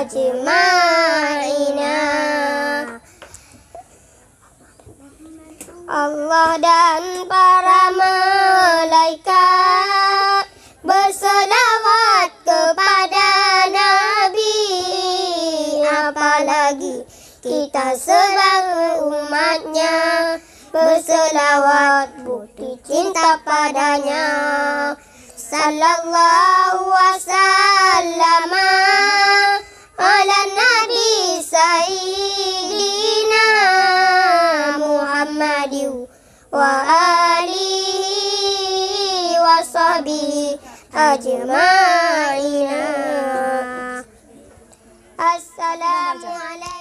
ajma'ina. Allah dan para malaikat berselawat kepada Nabi, apalagi kita sebagai umatnya berselawat bukti cinta padanya. Sallallahu wasallam ala Nabi Sayyidina Muhammadin wa alihi wa sahbihi ajma'ina. Assalamualaikum.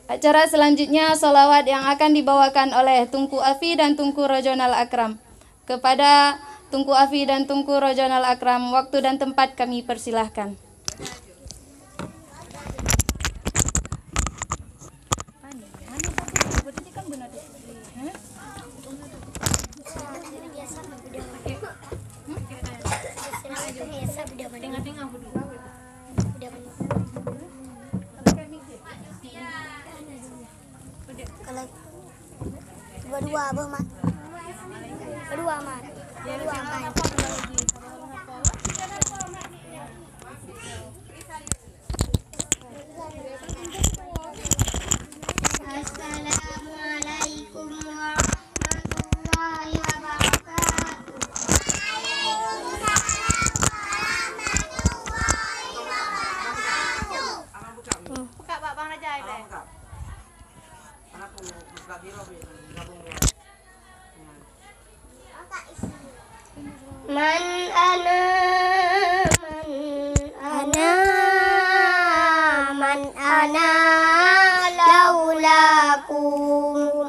Acara selanjutnya sholawat yang akan dibawakan oleh Tunku Afi dan Tunku Rojonal Akram. Kepada Tunku Afi dan Tunku Rojonal Akram, waktu dan tempat kami persilahkan. Berdua abah mat. Berdua mat. Berdua mat. Assalamualaikum warahmatullahi wabarakatuh. Buka Pak Bang Raja itu. Man ana laulakum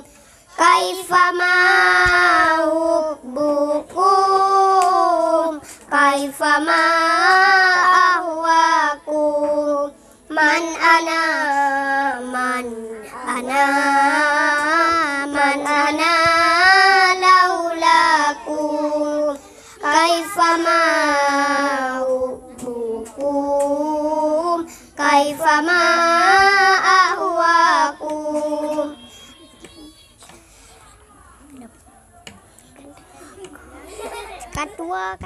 kaifa ma hubbukum kaifa ma ahwakum man ana laulakum kaifa ma hubbukum kaifa ma ahwakum. Kedua